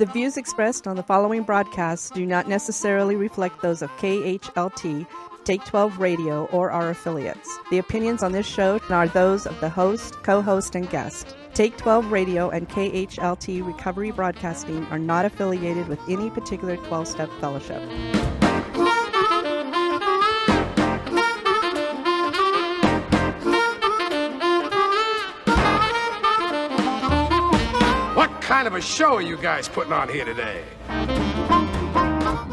The views expressed on the following broadcasts do not necessarily reflect those of KHLT, Take 12 Radio, or our affiliates. The opinions on this show are those of the host, co-host, and guest. Take 12 Radio and KHLT Recovery Broadcasting are not affiliated with any particular 12-step fellowship. What kind of a show are you guys putting on here today?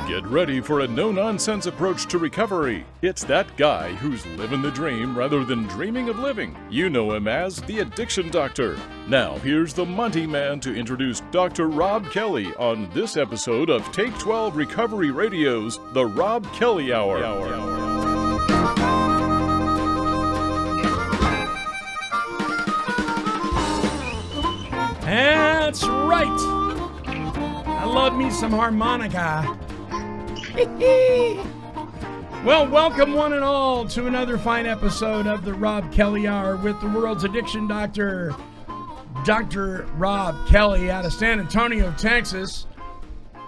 Get ready for a no-nonsense approach to recovery. It's that guy who's living the dream rather than dreaming of living. You know him as the Addiction Doctor. Now, here's the Monty Man to introduce Dr. Rob Kelly on this episode of Take 12 Recovery Radio's The Rob Kelly Hour. That's right. I love me some harmonica. Well, welcome one and all to another fine episode of the Rob Kelly Hour with the world's addiction doctor, Dr. Rob Kelly out of San Antonio, Texas,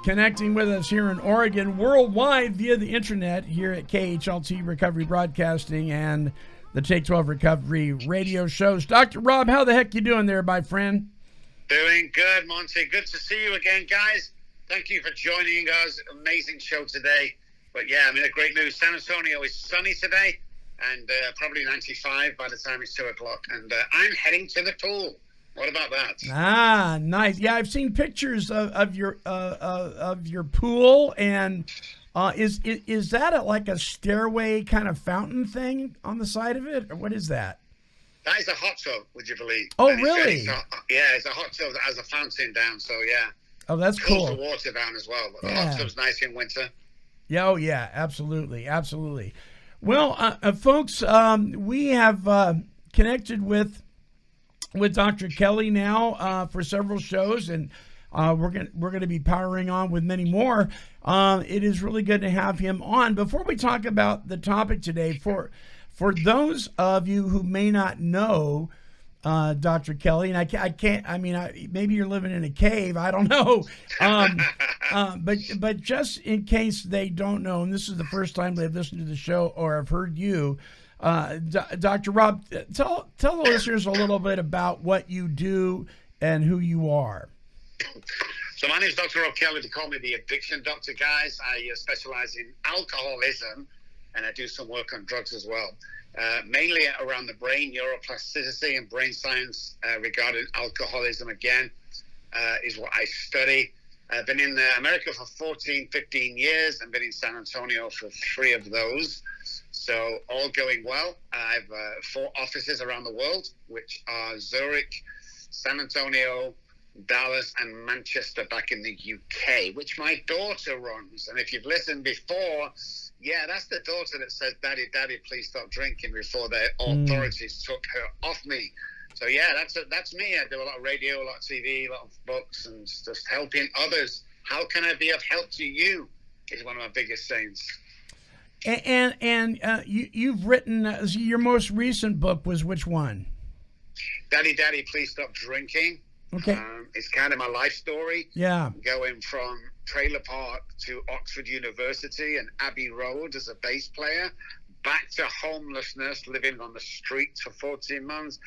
connecting with us here in Oregon, worldwide via the internet here at KHLT Recovery Broadcasting and the Take 12 Recovery radio shows. Dr. Rob, how the heck you doing there, my friend? Doing good, Monty. Good to see you again, guys. Thank you for joining us. Amazing show today. But yeah, I mean, great news. San Antonio is sunny today and probably 95 by the time it's 2 o'clock. And I'm heading to the pool. What about that? Ah, nice. Yeah, I've seen pictures of your pool. And is that like a stairway kind of fountain thing on the side of it? Or what is that? That is a hot tub, would you believe? Oh, and really? It's a hot tub that has a fountain down. So yeah. Oh, that's cools cool. the water down as well, but the hot tub's nice in winter. Yeah, oh yeah, absolutely, absolutely. Well, folks, we have connected with Dr. Kelly now for several shows, and we're gonna be powering on with many more. It is really good to have him on. Before we talk about the topic today, for those of you who may not know Dr. Kelly, and I can't. I mean, maybe you're living in a cave. I don't know. But just in case they don't know, and this is the first time they've listened to the show or have heard you, Dr. Rob, tell the listeners a little bit about what you do and who you are. So my name is Dr. Rob Kelly. They call me the Addiction Doctor, guys. I specialize in alcoholism, and I do some work on drugs as well. Mainly around the brain, neuroplasticity and brain science regarding alcoholism, again, is what I study. I've been in America for 15 years and been in San Antonio for 3 of those. So all going well. I have 4 offices around the world, which are Zurich, San Antonio, Dallas, and Manchester back in the UK, which my daughter runs. And if you've listened before, yeah, that's the daughter that says, Daddy, please stop drinking, before the authorities took her off me. So yeah, that's me. I do a lot of radio, a lot of TV, a lot of books, and just helping others. How can I be of help to you is one of my biggest things. And you've written, your most recent book was which one? Daddy, please stop drinking. Okay. It's kind of my life story. Yeah. Going from Trailer Park to Oxford University and Abbey Road as a bass player, back to homelessness, living on the streets for 14 months,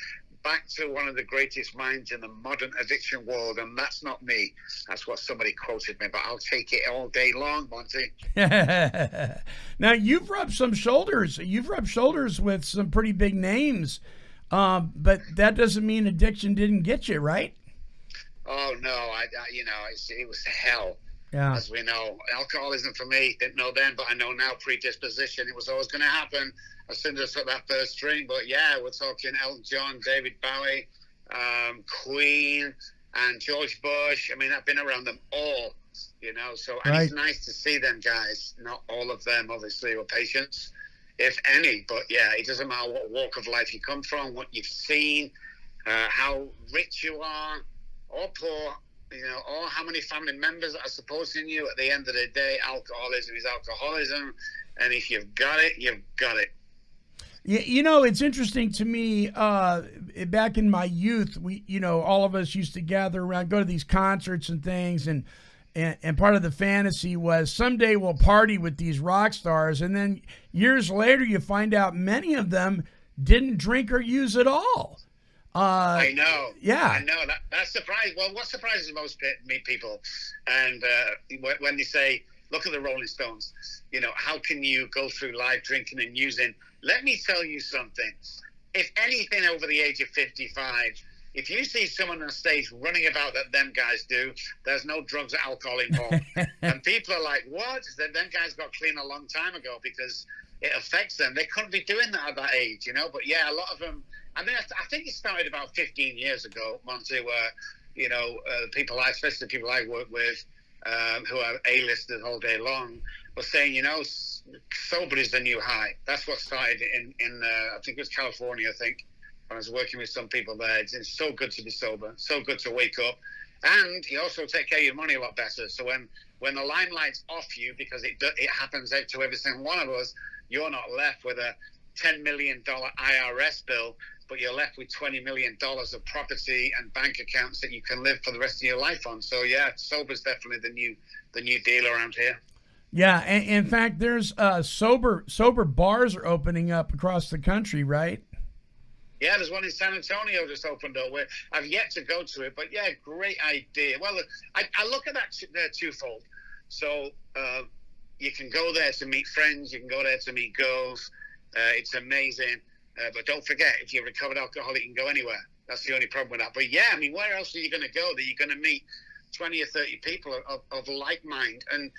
back to one of the greatest minds in the modern addiction world. And that's not me. That's what somebody quoted me, but I'll take it all day long, Monty. Now, you've rubbed shoulders with some pretty big names, but that doesn't mean addiction didn't get you, right? Oh, no, it was hell. Yeah. As we know, alcoholism for me, didn't know then, but I know now, predisposition. It was always going to happen as soon as I took that first drink. But yeah, we're talking Elton John, David Bowie, Queen, and George Bush. I mean, I've been around them all, so and It's nice to see them guys. Not all of them, obviously, were patients, if any. But yeah, it doesn't matter what walk of life you come from, what you've seen, how rich you are or poor, or how many family members are supporting you. At the end of the day, alcoholism is alcoholism, and if you've got it, you've got it. Yeah, it's interesting to me back in my youth, all of us used to gather around, go to these concerts and things, and part of the fantasy was someday we'll party with these rock stars, and then years later you find out many of them didn't drink or use at all. I know. Yeah. I know. That's surprising. Well, what surprises most people, and when they say, look at the Rolling Stones, how can you go through life drinking and using? Let me tell you something. If anything over the age of 55, if you see someone on stage running about that them guys do, there's no drugs or alcohol involved. And people are like, what? Them guys got clean a long time ago because it affects them. They couldn't be doing that at that age, But yeah, a lot of them, I think it started about 15 years ago, Monty, where, especially the people I work with, who are A-listers all day long, were saying, sober is the new high. That's what started in I think it was California, when I was working with some people there. It's so good to be sober, so good to wake up. And you also take care of your money a lot better. So when the limelight's off you, because it happens to every single one of us, you're not left with a $10 million IRS bill, but you're left with $20 million of property and bank accounts that you can live for the rest of your life on. So yeah, sober's definitely the new deal around here. Yeah, and in fact, there's sober bars are opening up across the country, right? Yeah, there's one in San Antonio just opened up. Where I've yet to go to it, but yeah, great idea. Well, I look at that twofold. So you can go there to meet friends, you can go there to meet girls. It's amazing. But don't forget, if you're a recovered alcoholic, you can go anywhere. That's the only problem with that. But yeah, where else are you going to go that you're going to meet 20 or 30 people of like mind? And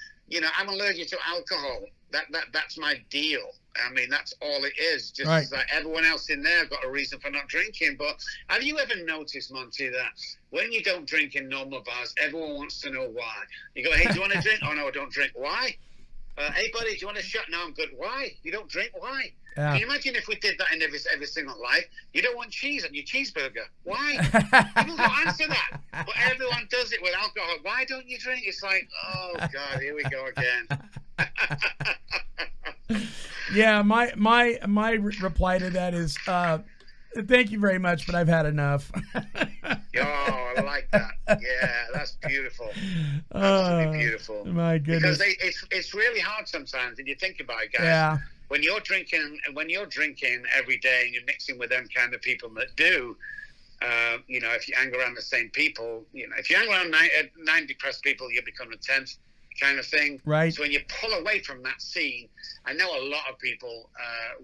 I'm allergic to alcohol. That's my deal. That's all it is. Just right. Like everyone else in there got a reason for not drinking. But have you ever noticed, Monty, that when you don't drink in normal bars, everyone wants to know why? You go, hey, do you want to drink? Oh, no, I don't drink. Why? Hey, buddy, do you want a shot? No, I'm good. Why? You don't drink? Why? Yeah. Can you imagine if we did that in every single life? You don't want cheese on your cheeseburger. Why? People don't answer that. But everyone does it with alcohol. Why don't you drink? It's like, oh, God, here we go again. Yeah, my reply to that is, thank you very much, but I've had enough. Oh, I like that. Yeah, that's beautiful. Absolutely beautiful. My goodness. Because it's really hard sometimes, and you think about it, guys. Yeah. When you're drinking every day and you're mixing with them kind of people that do, if you hang around the same people, if you hang around 9 depressed people, you become a 10th kind of thing. Right. So when you pull away from that scene, I know a lot of people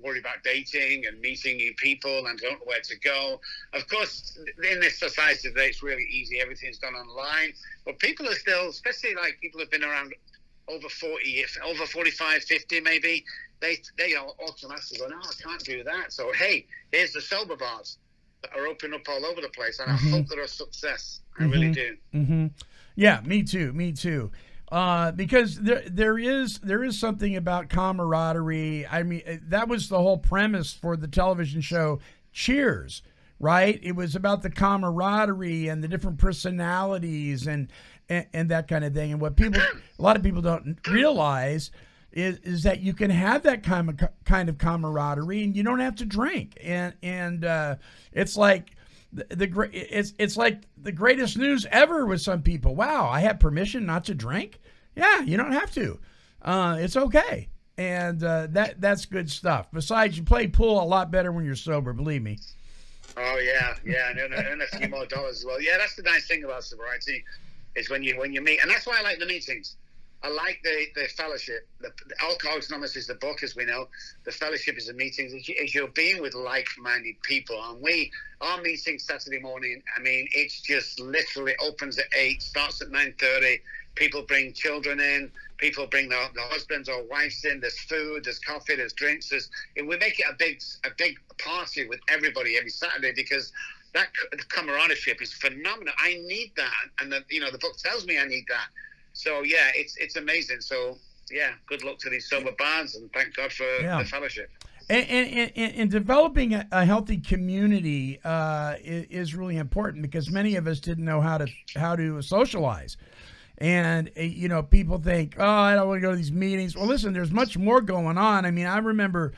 worry about dating and meeting new people and don't know where to go. Of course, in this society today, it's really easy. Everything's done online. But people are still, especially like people who've been around over 40, over 45, 50 maybe, they are automatically going, no, I can't do that. So, hey, here's the sober bars that are opening up all over the place. And I hope they're a success. I really do. Mm-hmm. Yeah, me too. Because there is something about camaraderie. That was the whole premise for the television show Cheers, right? It was about the camaraderie and the different personalities and that kind of thing. And what a lot of people don't realize is that you can have that kind of camaraderie and you don't have to drink. And it's like it's like the greatest news ever with some people. Wow, I have permission not to drink? Yeah, you don't have to. It's okay. And that's good stuff. Besides, you play pool a lot better when you're sober, believe me. Oh, yeah, and earn a few more dollars as well. Yeah, that's the nice thing about sobriety is when you meet. And that's why I like the meetings. I like the fellowship. The Alcoholics Anonymous is the book, as we know. The fellowship is the meetings. Is you're being with like-minded people. And our meeting Saturday morning, it's just literally opens at 8, starts at 9:30. People bring children in. People bring their husbands or wives in. There's food, there's coffee, there's drinks. And we make it a big party with everybody every Saturday because that camaraderie is phenomenal. I need that. And the book tells me I need that. So, yeah, it's amazing. So, yeah, good luck to these sober bars, and thank God for the fellowship. And developing a healthy community is really important because many of us didn't know how to socialize. And, people think, oh, I don't want to go to these meetings. Well, listen, there's much more going on. I remember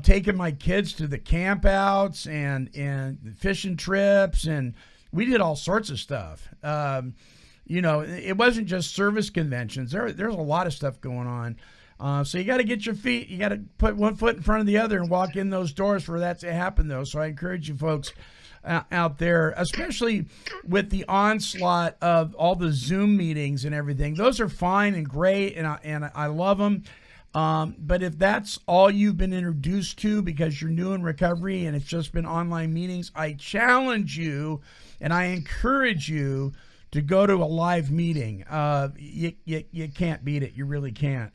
taking my kids to the campouts and fishing trips, and we did all sorts of stuff. It wasn't just service conventions. There's a lot of stuff going on. So you got to get your feet. You got to put one foot in front of the other and walk in those doors for that to happen, though. So I encourage you folks out there, especially with the onslaught of all the Zoom meetings and everything. Those are fine and great, and I love them. But if that's all you've been introduced to because you're new in recovery and it's just been online meetings, I challenge you and I encourage you to go to a live meeting. You can't beat it. You really can't.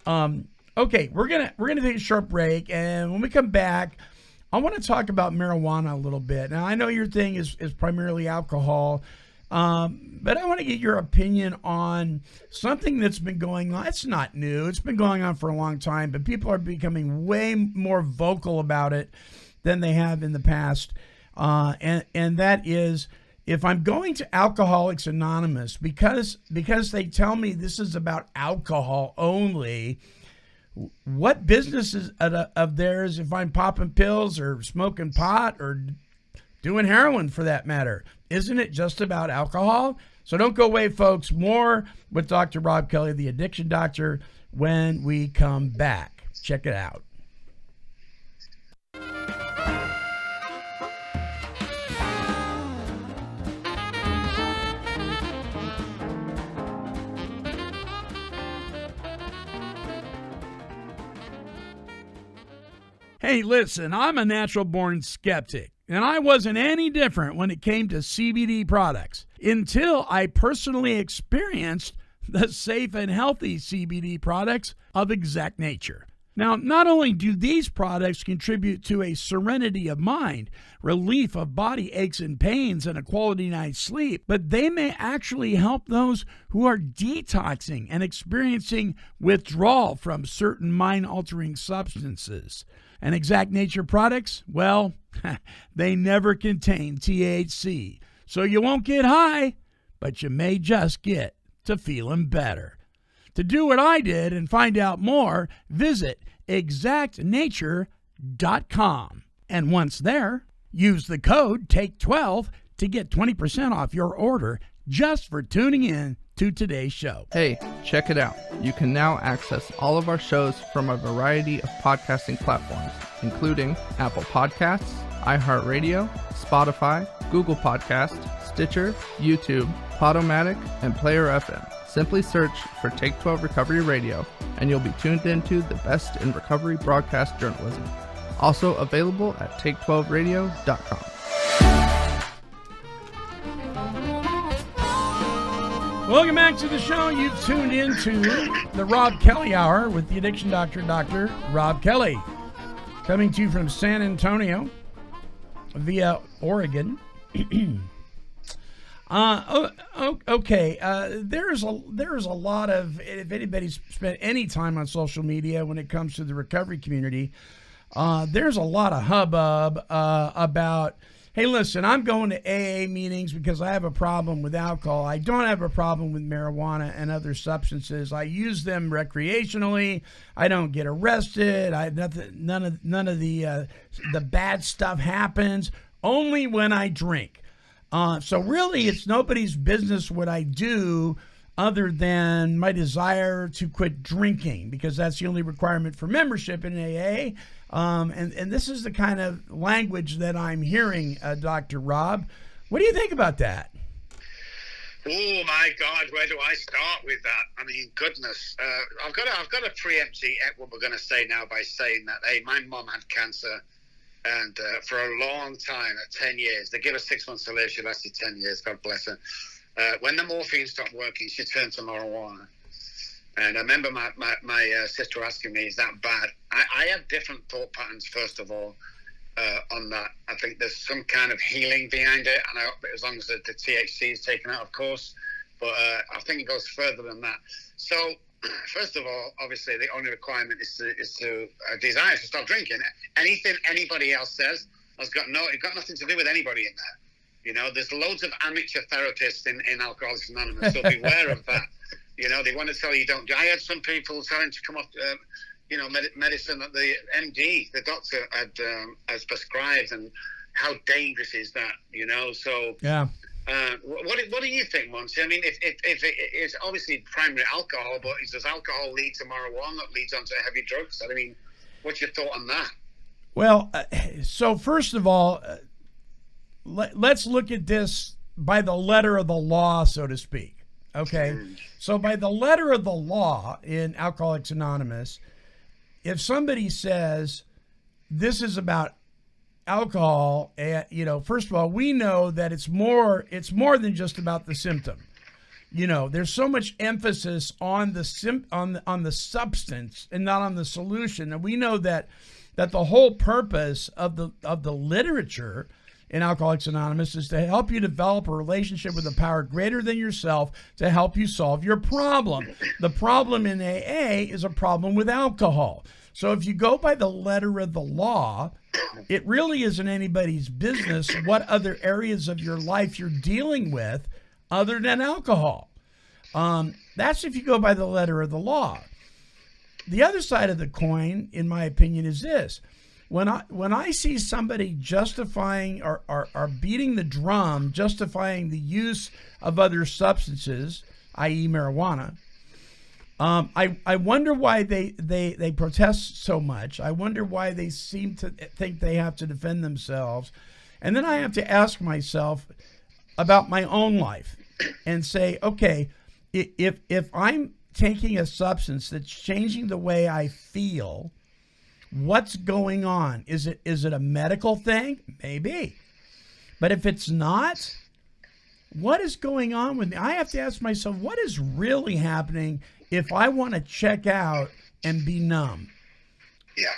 Okay, we're gonna take a short break, and when we come back, I want to talk about marijuana a little bit. Now, I know your thing is primarily alcohol, but I want to get your opinion on something that's been going on. It's not new. It's been going on for a long time, but people are becoming way more vocal about it than they have in the past. And that is, if I'm going to Alcoholics Anonymous because they tell me this is about alcohol only, what business is of theirs if I'm popping pills or smoking pot or doing heroin for that matter? Isn't it just about alcohol? So don't go away, folks. More with Dr. Rob Kelly, the Addiction Doctor, when we come back. Check it out. Hey, listen, I'm a natural-born skeptic, and I wasn't any different when it came to CBD products until I personally experienced the safe and healthy CBD products of Exact Nature. Now, not only do these products contribute to a serenity of mind, relief of body aches and pains, and a quality night's sleep, but they may actually help those who are detoxing and experiencing withdrawal from certain mind-altering substances. And Exact Nature products, well, they never contain THC. So you won't get high, but you may just get to feeling better. To do what I did and find out more, visit exactnature.com. And once there, use the code TAKE12 to get 20% off your order just for tuning in to today's show. Hey, check it out. You can now access all of our shows from a variety of podcasting platforms, including Apple Podcasts, iHeartRadio, Spotify, Google Podcasts, Stitcher, YouTube, Podomatic, and Player FM. Simply search for Take 12 Recovery Radio, and you'll be tuned into the best in recovery broadcast journalism. Also available at take12radio.com. Welcome back to the show. You've tuned into the Rob Kelly Hour with the Addiction Doctor, Dr. Rob Kelly. Coming to you from San Antonio via Oregon. Okay. There's a lot of, if anybody's spent any time on social media when it comes to the recovery community, there's a lot of hubbub about, hey, listen, I'm going to AA meetings because I have a problem with alcohol. I don't have a problem with marijuana and other substances. I use them recreationally. I don't get arrested. None of the bad stuff happens. Only when I drink. So really, it's nobody's business what I do other than my desire to quit drinking, because that's the only requirement for membership in AA. And this is the kind of language that I'm hearing, Dr. Rob. What do you think about that? Oh my God, where do I start with that? I mean, goodness, I've got to preempt what we're going to say now by saying that, hey, my mom had cancer, and for a long time, at 10 years, they give her 6 months to live. She lasted 10 years. God bless her. When the morphine stopped working, she turned to marijuana. And I remember my sister asking me, is that bad? I have different thought patterns, first of all, on that. I think there's some kind of healing behind it, and I hope as long as the THC is taken out, of course. But I think it goes further than that. So, first of all, obviously, the only requirement is to desire to stop drinking. Anything anybody else says has got nothing to do with anybody in there. You know, there's loads of amateur therapists in Alcoholics Anonymous, so beware of that. You know, they want to tell you don't. I had some people telling to come off medicine that the MD, the doctor, has prescribed, and how dangerous is that? So Yeah. What do you think, Monty? I mean, if it's obviously primary alcohol, but does alcohol lead to marijuana that leads on to heavy drugs? I mean, what's your thought on that? Well, so first of all, let's look at this by the letter of the law, so to speak. Okay? So by the letter of the law in Alcoholics Anonymous, if somebody says this is about alcohol, first of all, we know that it's more than just about the symptom. There's so much emphasis on the on the substance and not on the solution. And we know that the whole purpose of the literature in Alcoholics Anonymous is to help you develop a relationship with a power greater than yourself to help you solve your problem. The problem in AA is a problem with alcohol. So if you go by the letter of the law, it really isn't anybody's business what other areas of your life you're dealing with other than alcohol. That's if you go by the letter of the law. The other side of the coin, in my opinion, is this. When I see somebody justifying or beating the drum, justifying the use of other substances, i.e. marijuana, I wonder why they protest so much. I wonder why they seem to think they have to defend themselves. And then I have to ask myself about my own life and say, okay, if I'm taking a substance that's changing the way I feel, what's going on? Is it a medical thing? Maybe. But if it's not, what is going on with me? I have to ask myself, what is really happening if I want to check out and be numb? Yeah.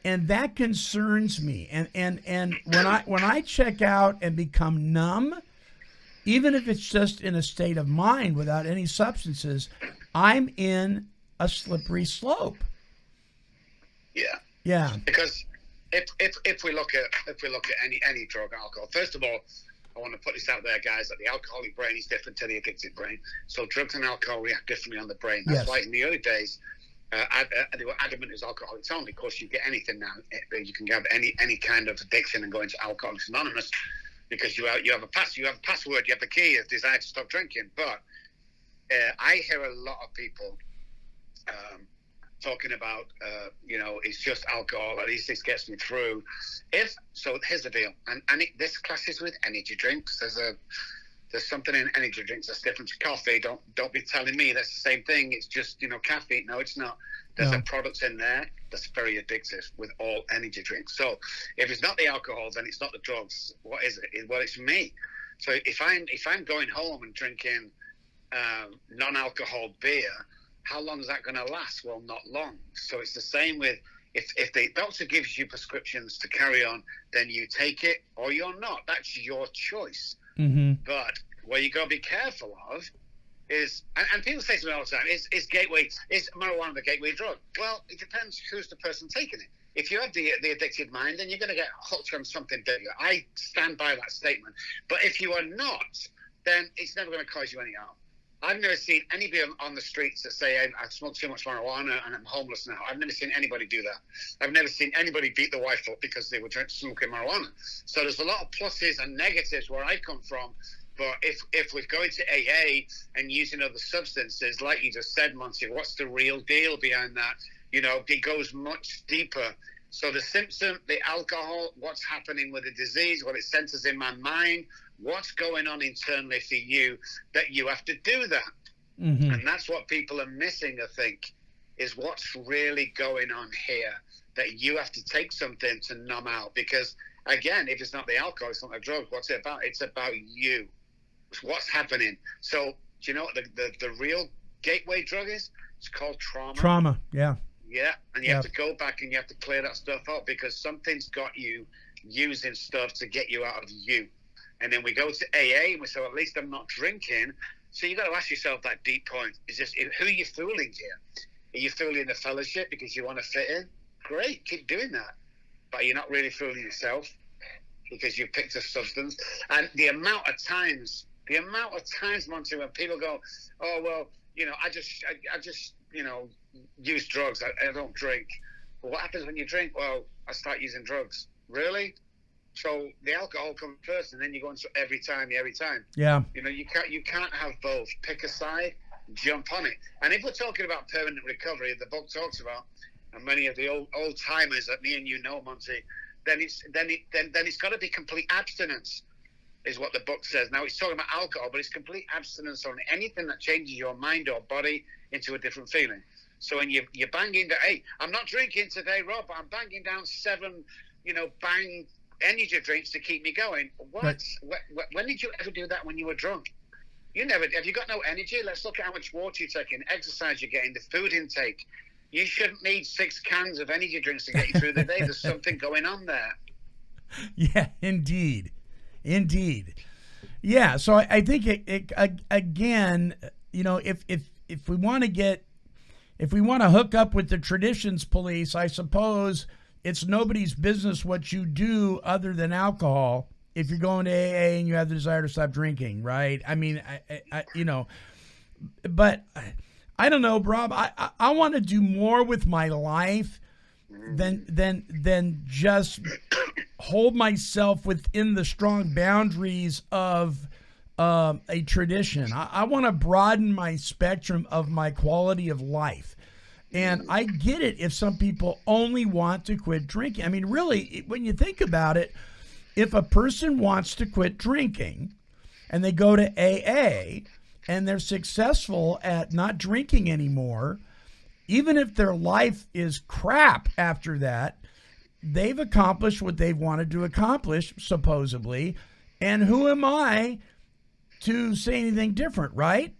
And that concerns me. And when I check out and become numb, even if it's just in a state of mind without any substances, I'm in a slippery slope. Yeah. Yeah. Because if we look at any drug, alcohol, first of all, I want to put this out there, guys, that the alcoholic brain is different to the addicted brain. So drugs and alcohol react differently on the brain. That's why in the early days, they were adamant as alcoholics only. Of course, you get anything now. You can have any kind of addiction and go into Alcoholics Anonymous because you have a password, you have the key of desire to stop drinking. But I hear a lot of people talking about, it's just alcohol. At least this gets me through. So here's the deal, and this clashes with energy drinks. There's something in energy drinks that's different to coffee. Don't be telling me that's the same thing. It's just caffeine. No, it's not. There's a product in there that's very addictive with all energy drinks. So if it's not the alcohol, then it's not the drugs. What is it? Well, it's me. So if I'm going home and drinking non-alcohol beer, how long is that going to last? Well, not long. So it's the same with if the doctor gives you prescriptions to carry on, then you take it or you're not. That's your choice. Mm-hmm. But what you got to be careful of is, and people say to me all the time, is marijuana the gateway drug? Well, it depends who's the person taking it. If you have the addicted mind, then you're going to get hooked on something bigger. I stand by that statement. But if you are not, then it's never going to cause you any harm. I've never seen anybody on the streets that say, I've smoked too much marijuana and I'm homeless now. I've never seen anybody do that. I've never seen anybody beat the wife up because they were smoking marijuana. So there's a lot of pluses and negatives where I come from. But if we're going to AA and using other substances, like you just said, Monty, what's the real deal behind that? It goes much deeper. So the symptom, the alcohol, what's happening with the disease, what it centers in my mind, what's going on internally for you that you have to do that. Mm-hmm. And that's what people are missing, I think, is what's really going on here, that you have to take something to numb out. Because, again, if it's not the alcohol, it's not the drug, what's it about? It's about you. It's what's happening. So, do you know what the real gateway drug is? It's called trauma. Trauma, yeah. Yeah, and you have to go back and you have to clear that stuff up because something's got you using stuff to get you out of you. And then we go to AA and we say, well, at least I'm not drinking. So you got to ask yourself that deep point. Is this, who are you fooling here? Are you fooling the fellowship because you want to fit in? Great, keep doing that. But you're not really fooling yourself because you picked a substance. And the amount of times, Monty, when people go, oh, well, I just use drugs. I don't drink. But what happens when you drink? Well, I start using drugs. Really? So the alcohol comes first, and then you go into every time. Yeah. You know, you can't have both. Pick a side, jump on it. And if we're talking about permanent recovery, the book talks about, and many of the old timers that me and you know, Monty, then it's got to be complete abstinence, is what the book says. Now it's talking about alcohol, but it's complete abstinence on anything that changes your mind or body into a different feeling. So when you're banging down, hey, I'm not drinking today, Rob, but I'm banging down 7, bang energy drinks to keep me going. What? Right. When did you ever do that when you were drunk? You never. Have you got no energy? Let's look at how much water you're taking, exercise you're getting, the food intake. You shouldn't need 6 cans of energy drinks to get you through the day. There's something going on there. Yeah, indeed. Yeah, so I think it again, if we want to hook up with the traditions police, I suppose it's nobody's business what you do other than alcohol if you're going to AA and you have the desire to stop drinking, right? I mean, but I don't know, Rob. I want to do more with my life than just hold myself within the strong boundaries of a tradition. I want to broaden my spectrum of my quality of life. And I get it if some people only want to quit drinking. I mean, really, when you think about it, if a person wants to quit drinking and they go to AA and they're successful at not drinking anymore, even if their life is crap after that, they've accomplished what they've wanted to accomplish, supposedly. And who am I to say anything different, right?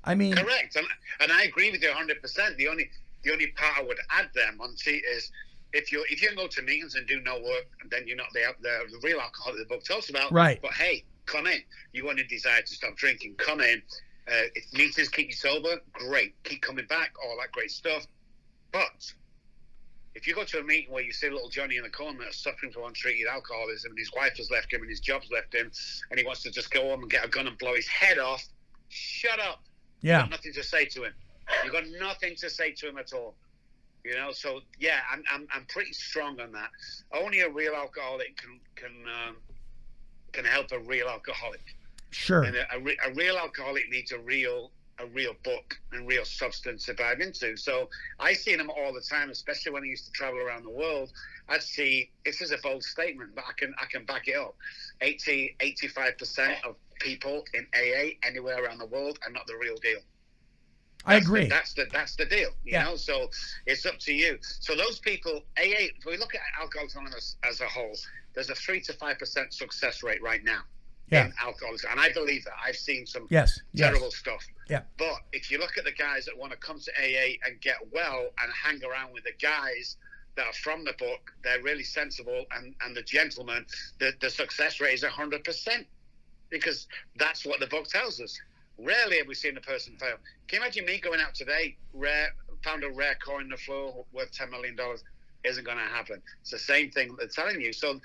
I mean, correct. And I agree with you 100%. The only part I would add there, Monty, is if you go to meetings and do no work, then you're not the real alcoholic the book talks about. Right. But hey, come in. You want to desire to stop drinking, come in. If meetings keep you sober, great. Keep coming back, all that great stuff. But if you go to a meeting where you see little Johnny in the corner that's suffering from untreated alcoholism and his wife has left him and his job's left him and he wants to just go home and get a gun and blow his head off, shut up. Yeah. You've got nothing to say to him. You've got nothing to say to him at all. So yeah, I'm pretty strong on that. Only a real alcoholic can help a real alcoholic. Sure. And a real alcoholic needs a real book and real substance to dive into. So I see them all the time, especially when I used to travel around the world. I'd see, this is a bold statement, but I can back it up. 85% of people in AA anywhere around the world are not the real deal. I agree. That's the deal, you know. So it's up to you. So those people, AA. If we look at Alcoholics Anonymous as a whole, there's a 3 to 5% success rate right now in alcoholism, and I believe that. I've seen some terrible stuff. Yeah. But if you look at the guys that want to come to AA and get well and hang around with the guys that are from the book, they're really sensible, and the gentlemen, the success rate is 100%, because that's what the book tells us. Rarely have we seen a person fail. Can you imagine me going out today, found a rare coin on the floor worth $10 million? Isn't going to happen. It's the same thing they're telling you. So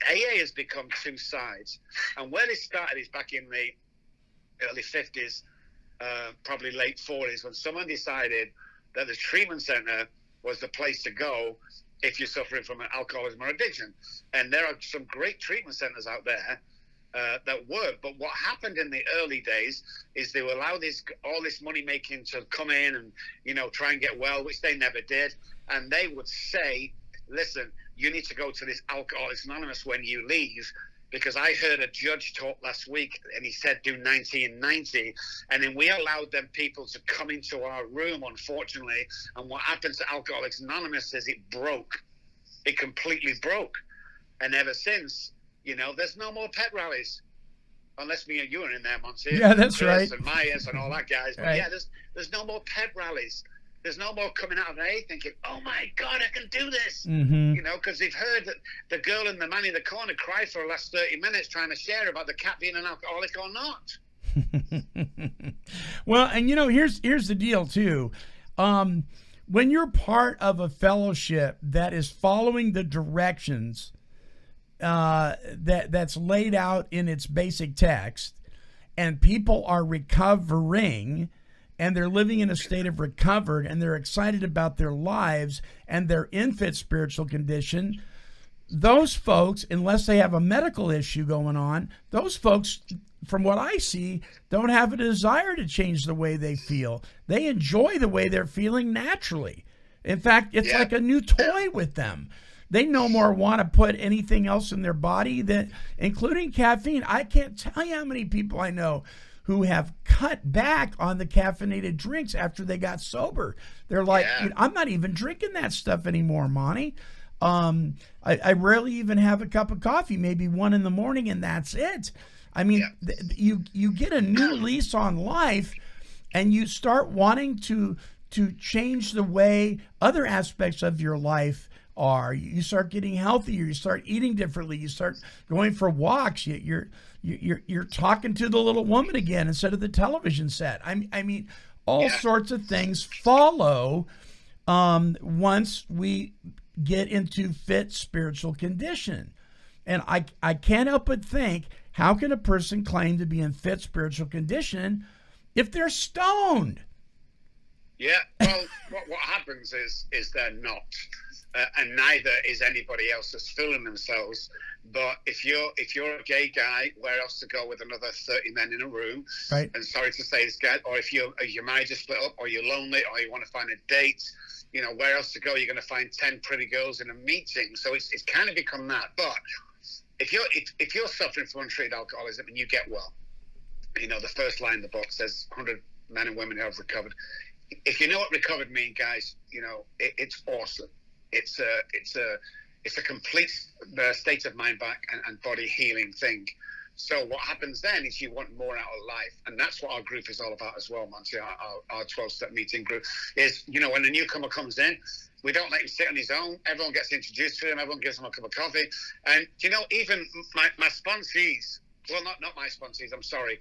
AA has become two sides. And where this started is back in the early 50s, probably late 40s, when someone decided that the treatment center was the place to go if you're suffering from an alcoholism or addiction. And there are some great treatment centers out there that work. But what happened in the early days is they would allow all this money making to come in and, try and get well, which they never did. And they would say, listen, you need to go to this Alcoholics Anonymous when you leave, because I heard a judge talk last week and he said do 90 and 90. And then we allowed them people to come into our room, unfortunately. And what happened to Alcoholics Anonymous is it broke. It completely broke. And ever since, there's no more pet rallies, unless me and you are in there, Monty. Yeah, that's Chris right. And Myers and all that guys. But right. yeah, there's no more pet rallies. There's no more coming out of AA thinking, oh my God, I can do this. Mm-hmm. Because they've heard that the girl and the man in the corner cry for the last 30 minutes trying to share about the cat being an alcoholic or not. Well, and here's the deal too. When you're part of a fellowship that is following the directions that's laid out in its basic text, and people are recovering, and they're living in a state of recovered, and they're excited about their lives and their infant spiritual condition, those folks, unless they have a medical issue going on, those folks, from what I see, don't have a desire to change the way they feel. They enjoy the way they're feeling naturally. In fact, it's like a new toy with them. They no more want to put anything else in their body, that, including caffeine. I can't tell you how many people I know who have cut back on the caffeinated drinks after they got sober. They're like, I'm not even drinking that stuff anymore, Monty. I rarely even have a cup of coffee, maybe one in the morning, and that's it. I mean, you get a new lease on life, and you start wanting to change the way other aspects of your life are. You start getting healthier. You start eating differently. You start going for walks. You're talking to the little woman again instead of the television set. I mean, all sorts of things follow once we get into fit spiritual condition. And I can't help but think, how can a person claim to be in fit spiritual condition if they're stoned? Yeah, well, what happens is they're not. And neither is anybody else that's fooling themselves. But if you're a gay guy, where else to go with another 30 men in a room? Right. And sorry to say this, guy, or if your marriage is split up, or you're lonely, or you want to find a date, where else to go? You're going to find 10 pretty girls in a meeting. So it's kind of become that. But if you're suffering from untreated alcoholism and you get well, the first line in the book says 100 men and women who have recovered. If you know what recovered means, guys, it's awesome. It's a complete state of mind back and body healing thing. So what happens then is you want more out of life, and that's what our group is all about as well, Monty. Our 12-step meeting group is, when a newcomer comes in, we don't let him sit on his own. Everyone gets introduced to him. Everyone gives him a cup of coffee, and even my sponsees. Well, not my sponsees. I'm sorry.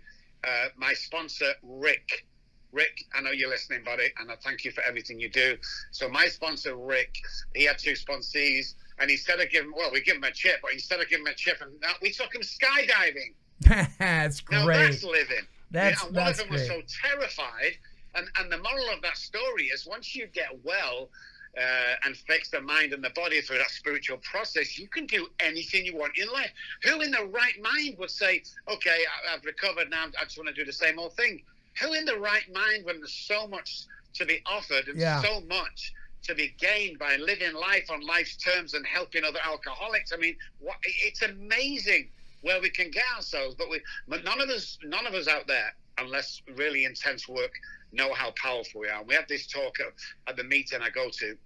My sponsor, Rick. Rick, I know you're listening, buddy, and I thank you for everything you do. So my sponsor, Rick, he had 2 sponsees, and instead of we give him a chip, but instead of giving him a chip, we took him skydiving. That's great. Now that's living. That's one of them great. was so terrified, and the moral of that story is once you get well and fix the mind and the body through that spiritual process, you can do anything you want in life. Who in the right mind would say, okay, I've recovered now, I just want to do the same old thing? Who in the right mind, when there's so much to be offered and so much to be gained by living life on life's terms and helping other alcoholics? I mean, it's amazing where we can get ourselves, but none of us out there, unless really intense work, know how powerful we are. And we have this talk at the meeting I go to,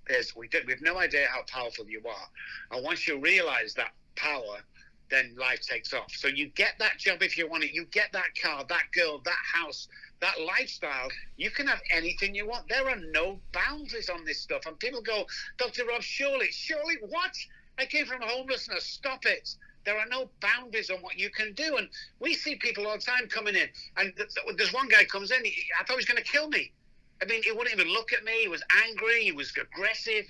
is we have no idea how powerful you are. And once you realize that power, then life takes off. So you get that job if you want it. You get that car, that girl, that house, that lifestyle. You can have anything you want. There are no boundaries on this stuff. And people go, Dr. Rob, surely, what? I came from homelessness. Stop it. There are no boundaries on what you can do. And we see people all the time coming in. And there's one guy comes in, I thought he was going to kill me. I mean, he wouldn't even look at me. He was angry. He was aggressive.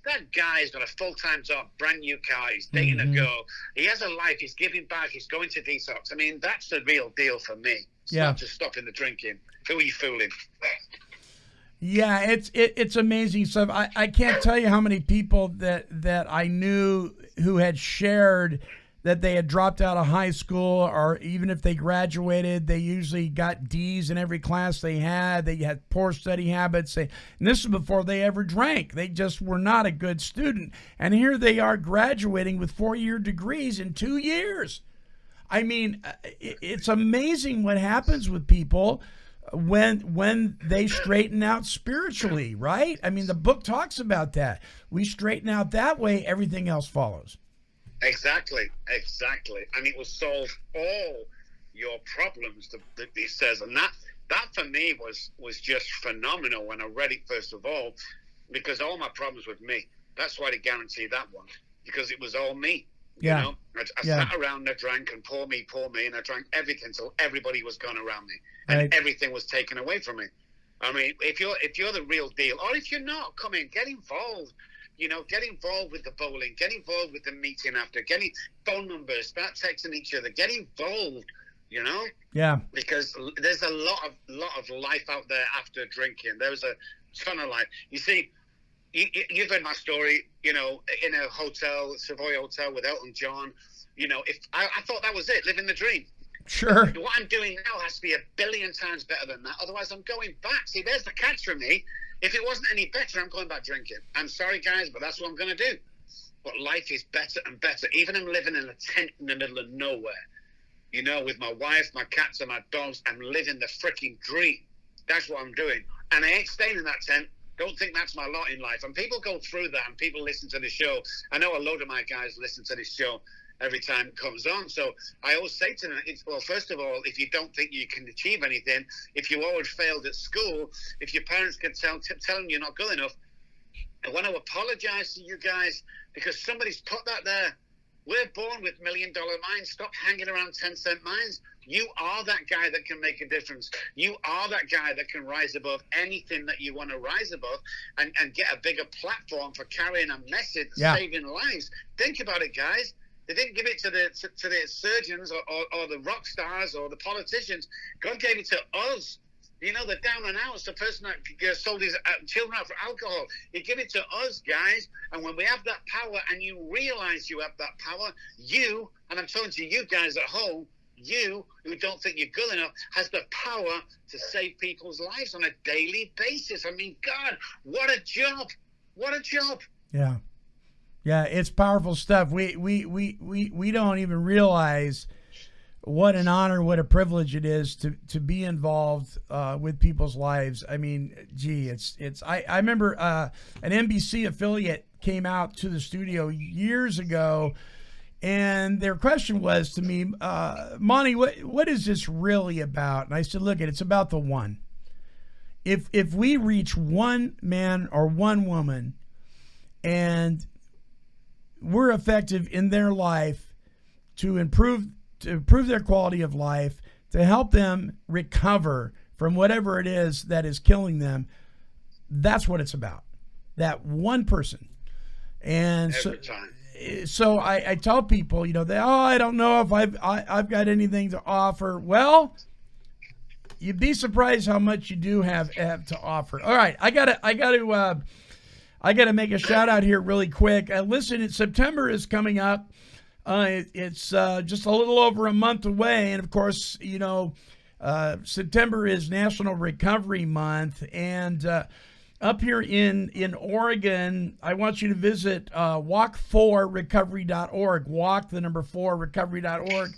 That guy's got a full-time job, brand new car. He's dating a girl. He has a life. He's giving back. He's going to detox. I mean, that's the real deal for me. It's not just stopping the drinking. Who are you fooling? Yeah, it's amazing stuff. I can't tell you how many people that I knew who had shared that they had dropped out of high school, or even if they graduated, they usually got D's in every class they had. They had poor study habits. And this is before they ever drank. They just were not a good student. And here they are graduating with 4-year degrees in 2 years. I mean, it's amazing what happens with people when they straighten out spiritually, right? I mean, the book talks about that. We straighten out that way, everything else follows. Exactly. And it will solve all your problems, it says. And that for me was just phenomenal when I read it, first of all, because all my problems with me. That's why they guaranteed that one, because it was all me. Yeah. I sat around and I drank and pour me, and I drank everything till everybody was gone around me, and everything was taken away from me. I mean, if you're the real deal, or if you're not, come in, get involved. Get involved with the bowling, get involved with the meeting after, getting phone numbers, start texting each other, get involved. you know? Yeah. Because there's a lot of life out there after drinking. There's a ton of life. You see, you've heard my story, you know, in a hotel, Savoy Hotel with Elton John. You know, if I thought that was it, living the dream. Sure. What I'm doing now has to be a billion times better than that. Otherwise, I'm going back. See, there's the catch for me. If it wasn't any better, I'm going back drinking. I'm sorry, guys, but that's what I'm going to do. But life is better and better. Even I'm living in a tent in the middle of nowhere, you know, with my wife, my cats, and my dogs. I'm living the freaking dream. That's what I'm doing. And I ain't staying in that tent. Don't think that's my lot in life. And people go through that, and people listen to the show. I know a load of my guys listen to this show every time it comes on. So I always say to them, well, first of all, if you don't think you can achieve anything, if you always failed at school, if your parents can tell them you're not good enough, I want to apologize to you guys because somebody's put that there. We're born with $1 million minds. Stop hanging around 10-cent minds. You are that guy that can make a difference. You are that guy that can rise above anything that you want to rise above and get a bigger platform for carrying a message, saving lives. Think about it, guys. They didn't give it to the surgeons or the rock stars or the politicians. God gave it to us. You know, the down and out, the person that sold his children out for alcohol. He gave it to us, guys. And when we have that power and you realize you have that power, you, and I'm talking to you guys at home, you who don't think you're good enough, has the power to save people's lives on a daily basis. I mean, God, what a job. What a job. Yeah. Yeah, it's powerful stuff. We don't even realize what an honor, what a privilege it is to be involved with people's lives. I mean, gee, I remember an NBC affiliate came out to the studio years ago, and their question was to me, Monty, what is this really about? And I said, look, it's about the one. If we reach one man or one woman and we're effective in their life to improve their quality of life, to help them recover from whatever it is that is killing them, that's what it's about. That one person. And so I tell people, you know, I don't know if I've got anything to offer. Well, you'd be surprised how much you do have to offer. All right, I gotta make a shout out here really quick. Listen, September is coming up. It's just a little over a month away, and of course, you know, September is National Recovery Month, and up here in Oregon, I want you to visit walk4recovery.org. Walk the number 4 recovery.org.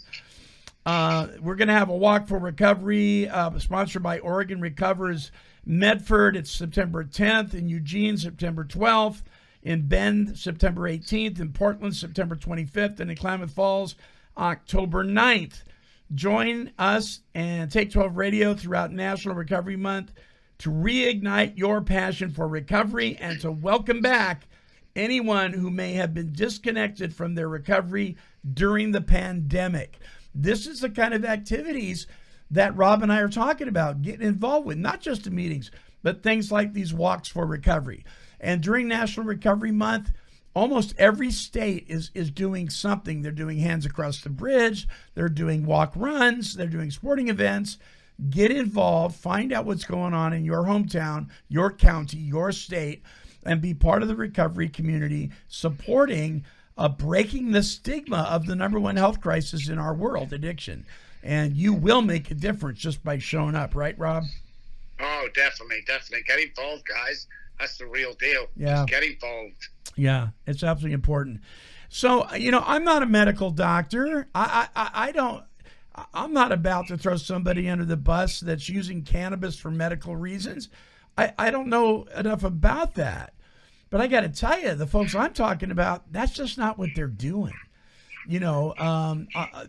We're going to have a Walk for Recovery sponsored by Oregon Recovers Medford. It's September 10th. In Eugene, September 12th. In Bend, September 18th. In Portland, September 25th. And in Klamath Falls, October 9th. Join us and Take 12 Radio throughout National Recovery Month to reignite your passion for recovery and to welcome back anyone who may have been disconnected from their recovery during the pandemic. This is the kind of activities that Rob and I are talking about, getting involved with, not just the meetings, but things like these walks for recovery. And during National Recovery Month, almost every state is doing something. They're doing Hands Across the Bridge. They're doing walk runs. They're doing sporting events. Get involved. Find out what's going on in your hometown, your county, your state, and be part of the recovery community, supporting breaking the stigma of the number one health crisis in our world, addiction. And you will make a difference just by showing up, right, Rob? Oh, definitely. Get involved, guys. That's the real deal. Yeah. Just get involved. Yeah, it's absolutely important. So, you know, I'm not a medical doctor. I'm not about to throw somebody under the bus that's using cannabis for medical reasons. I don't know enough about that. But I got to tell you, the folks I'm talking about, that's just not what they're doing. You know,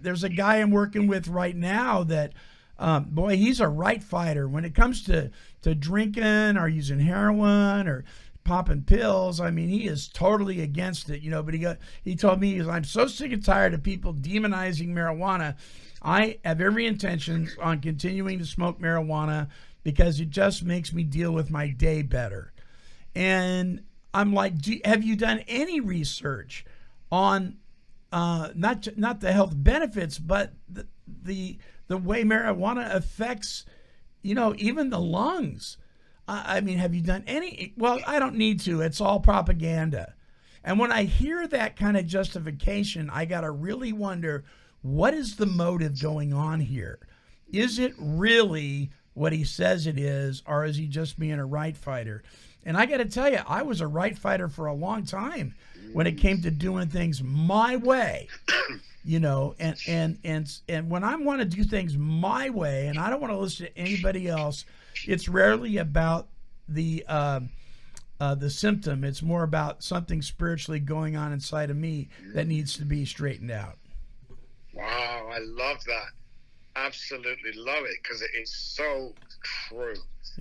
there's a guy I'm working with right now that, boy, he's a right fighter. When it comes to drinking or using heroin or popping pills, I mean, he is totally against it, you know. But he told me, I'm so sick and tired of people demonizing marijuana. I have every intention on continuing to smoke marijuana because it just makes me deal with my day better. And I'm like, have you done any research on not the health benefits, but the way marijuana affects, even the lungs. I mean, have you done any? Well, I don't need to. It's all propaganda. And when I hear that kind of justification, I got to really wonder, what is the motive going on here? Is it really what he says it is, or is he just being a right fighter? And I got to tell you, I was a right fighter for a long time when it came to doing things my way. And when I want to do things my way, and I don't want to listen to anybody else, it's rarely about the symptom. It's more about something spiritually going on inside of me that needs to be straightened out. Wow, I love that. Absolutely love it, because it is so true.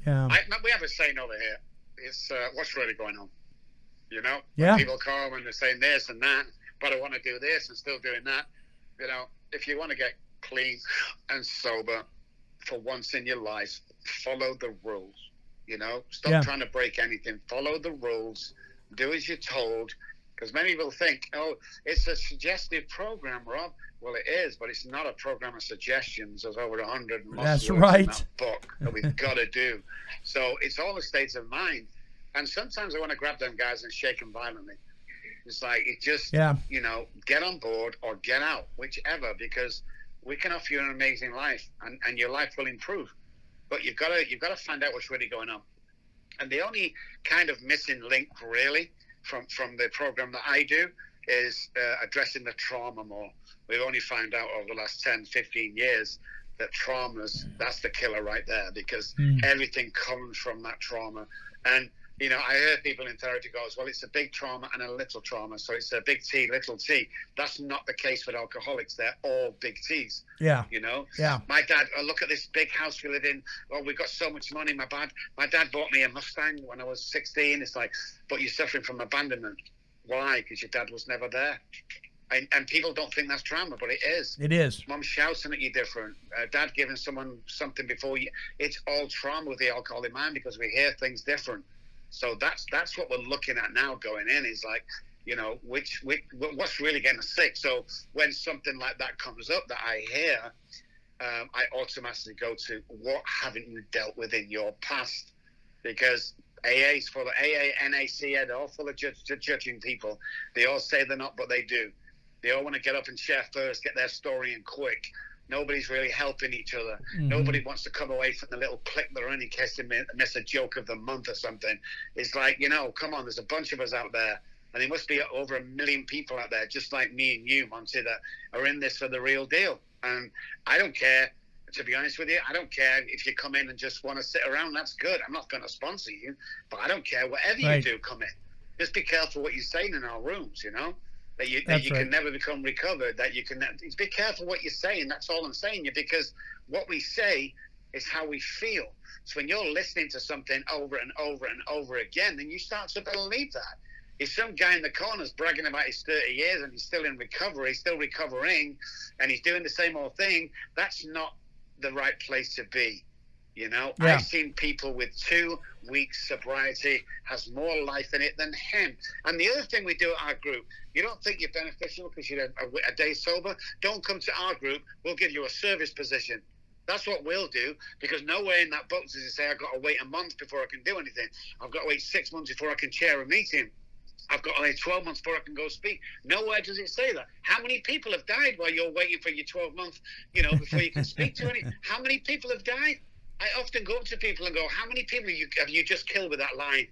Yeah. We have a saying over here. It's what's really going on. Yeah. When people come and they're saying this and that, but I want to do this and still doing that. If you want to get clean and sober for once in your life, follow the rules. Stop trying to break anything. Follow the rules. Do as you're told. Because many people think, it's a suggestive program, Rob. Well, it is, but it's not a program of suggestions. There's over 100 That's words right. in that book that we've got to do. So it's all the states of mind. And sometimes I want to grab them guys and shake them violently. It's like, get on board or get out, whichever, because we can offer you an amazing life, and your life will improve. But you've got to find out what's really going on. And the only kind of missing link, really, from the program that I do is addressing the trauma more. We've only found out over the last 10, 15 years that that's the killer right there, because everything comes from that trauma. And, I heard people in therapy go, well, it's a big trauma and a little trauma. So it's a big T, little t. That's not the case with alcoholics. They're all big T's. Yeah. Yeah. My dad, look at this big house we live in. Oh, we've got so much money. My dad bought me a Mustang when I was 16. It's like, but you're suffering from abandonment. Why? Because your dad was never there. And people don't think that's trauma, but it is. It is. Mom shouting at you different. Dad giving someone something before you. It's all trauma with the alcoholic mind, because we hear things different. So that's what we're looking at now going in, is like, what's really getting us sick. So when something like that comes up that I hear, I automatically go to, what haven't you dealt with in your past? Because AA is full of NAC, they're all full of judging people. They all say they're not, but they do. They all want to get up and share first, get their story in quick. Nobody's really helping each other. Mm-hmm. Nobody wants to come away from the little clique they're in case they miss a joke of the month or something. It's like, come on, there's a bunch of us out there. And there must be over 1 million people out there, just like me and you, Monty, that are in this for the real deal. And I don't care, to be honest with you, I don't care if you come in and just want to sit around. That's good. I'm not going to sponsor you. But I don't care. Whatever you do, come in. Just be careful what you're saying in our rooms, that you can never become recovered, that you can be careful what you're saying. That's all I'm saying, because what we say is how we feel. So when you're listening to something over and over and over again, then you start to believe that. If some guy in the corner's bragging about his 30 years and he's still in recovery, still recovering, and he's doing the same old thing, that's not the right place to be. I've seen people with 2 weeks sobriety has more life in it than him. And the other thing we do at our group, you don't think you're beneficial because you're a day sober? Don't come to our group. We'll give you a service position. That's what we'll do, because nowhere in that book does it say I've got to wait a month before I can do anything. I've got to wait 6 months before I can chair a meeting. I've got to wait 12 months before I can go speak. Nowhere does it say that. How many people have died while you're waiting for your 12 months, before you can speak to any? How many people have died? I often go up to people and go, how many people have you just killed with that line?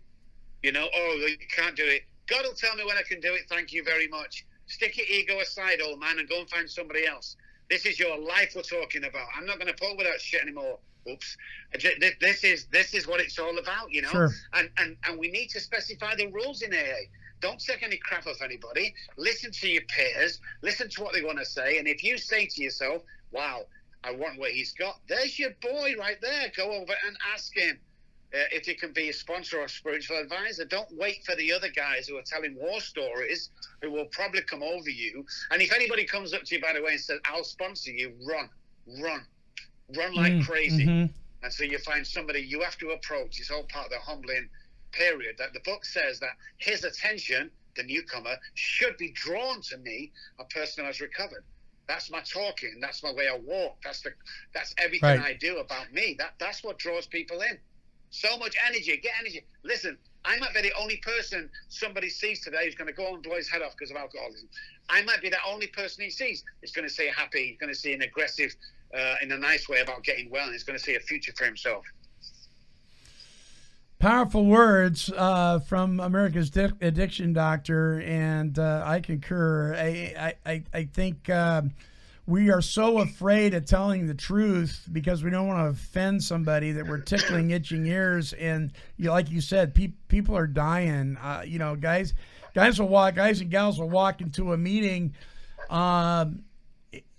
Oh, you can't do it. God will tell me when I can do it. Thank you very much. Stick your ego aside, old man, and go and find somebody else. This is your life we're talking about. I'm not going to put with that shit anymore. Oops. This is what it's all about, Sure. And we need to specify the rules in AA. Don't take any crap off anybody. Listen to your peers. Listen to what they want to say. And if you say to yourself, wow, I want what he's got, there's your boy right there. Go over and ask him if he can be a sponsor or spiritual advisor. Don't wait for the other guys who are telling war stories, who will probably come over you. And if anybody comes up to you, by the way, and says, I'll sponsor you, run like crazy. Mm-hmm. And so you find somebody you have to approach. It's all part of the humbling period. That the book says that his attention, the newcomer, should be drawn to me, a person who has recovered. That's my talking. That's my way I walk. That's everything Right. I do about me. That's what draws people in. So much energy. Get energy. Listen, I might be the only person somebody sees today who's going to go and blow his head off because of alcoholism. I might be the only person he sees is going to say happy, going to see an aggressive, in a nice way about getting well, and he's going to see a future for himself. Powerful words from America's addiction doctor, and I concur. I think we are so afraid of telling the truth because we don't want to offend somebody that we're tickling itching ears. And like you said, people are dying. Guys and gals will walk into a meeting, and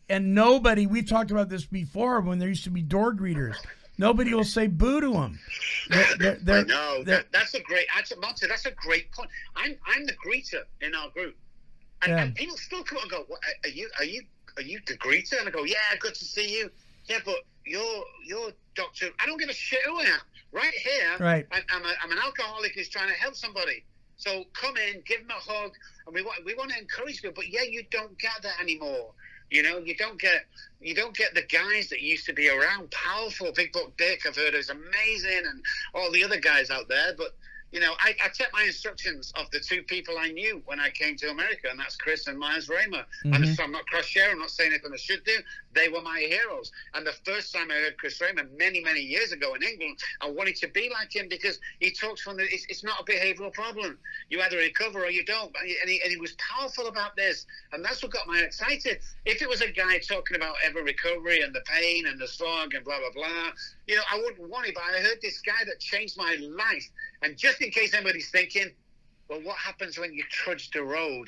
nobody. We've talked about this before when there used to be door greeters. Nobody will say boo to them. I know. That's a great point. I'm the greeter in our group, and people still come and go, what, "Are you the greeter?" And I go, "Yeah, good to see you." Yeah, but you're doctor. I don't give a shit who I am. Right here, right. I'm an alcoholic who's trying to help somebody. So come in, give them a hug, and we want to encourage people. But yeah, you don't get that anymore. You don't get the guys that used to be around. Powerful, Big Buck Dick, I've heard is amazing, and all the other guys out there. But I took my instructions of the two people I knew when I came to America, and that's Chris and Miles Raymer. Mm-hmm. I'm not cross-share, I'm not saying anything I should do. They were my heroes. And the first time I heard Chris Raymer many, many years ago in England, I wanted to be like him because he talks from it's not a behavioral problem. You either recover or you don't. And he was powerful about this. And that's what got me excited. If it was a guy talking about ever recovery and the pain and the slog and blah, blah, blah, I wouldn't want it. But I heard this guy that changed my life. And just in case anybody's thinking, well, what happens when you trudge the road?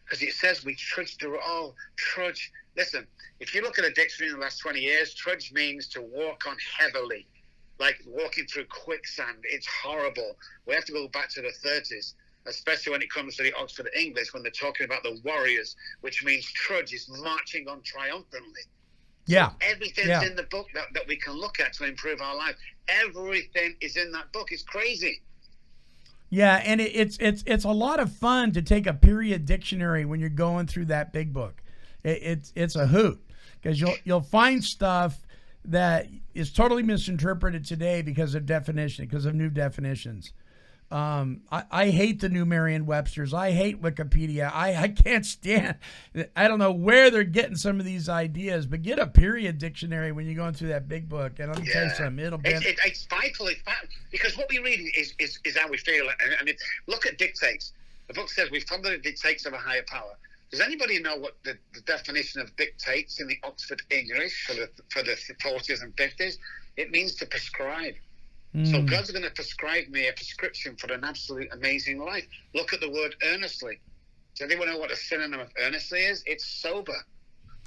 Because it says we trudge the road. Oh, trudge. Listen, if you look at a dictionary in the last 20 years, trudge means to walk on heavily, like walking through quicksand. It's horrible. We have to go back to the 30s, especially when it comes to the Oxford English, when they're talking about the warriors, which means trudge is marching on triumphantly. Yeah. So everything's in the book that we can look at to improve our life. Everything is in that book. It's crazy. Yeah, and it's a lot of fun to take a period dictionary when you're going through that big book. It's a hoot because you'll find stuff that is totally misinterpreted today because of new definitions. I hate the new Merriam-Webster's. I hate Wikipedia. I can't stand. I don't know where they're getting some of these ideas, but get a period dictionary when you're going through that big book. And let me tell you something, it's vital. Because what we read is how we feel. And look at dictates. The book says we follow the dictates of a higher power. Does anybody know what the definition of dictates in the Oxford English for the 40s and 50s? It means to prescribe. So God's going to prescribe me a prescription for an absolute amazing life. Look at the word earnestly. Does anyone know what a synonym of earnestly is? It's sober.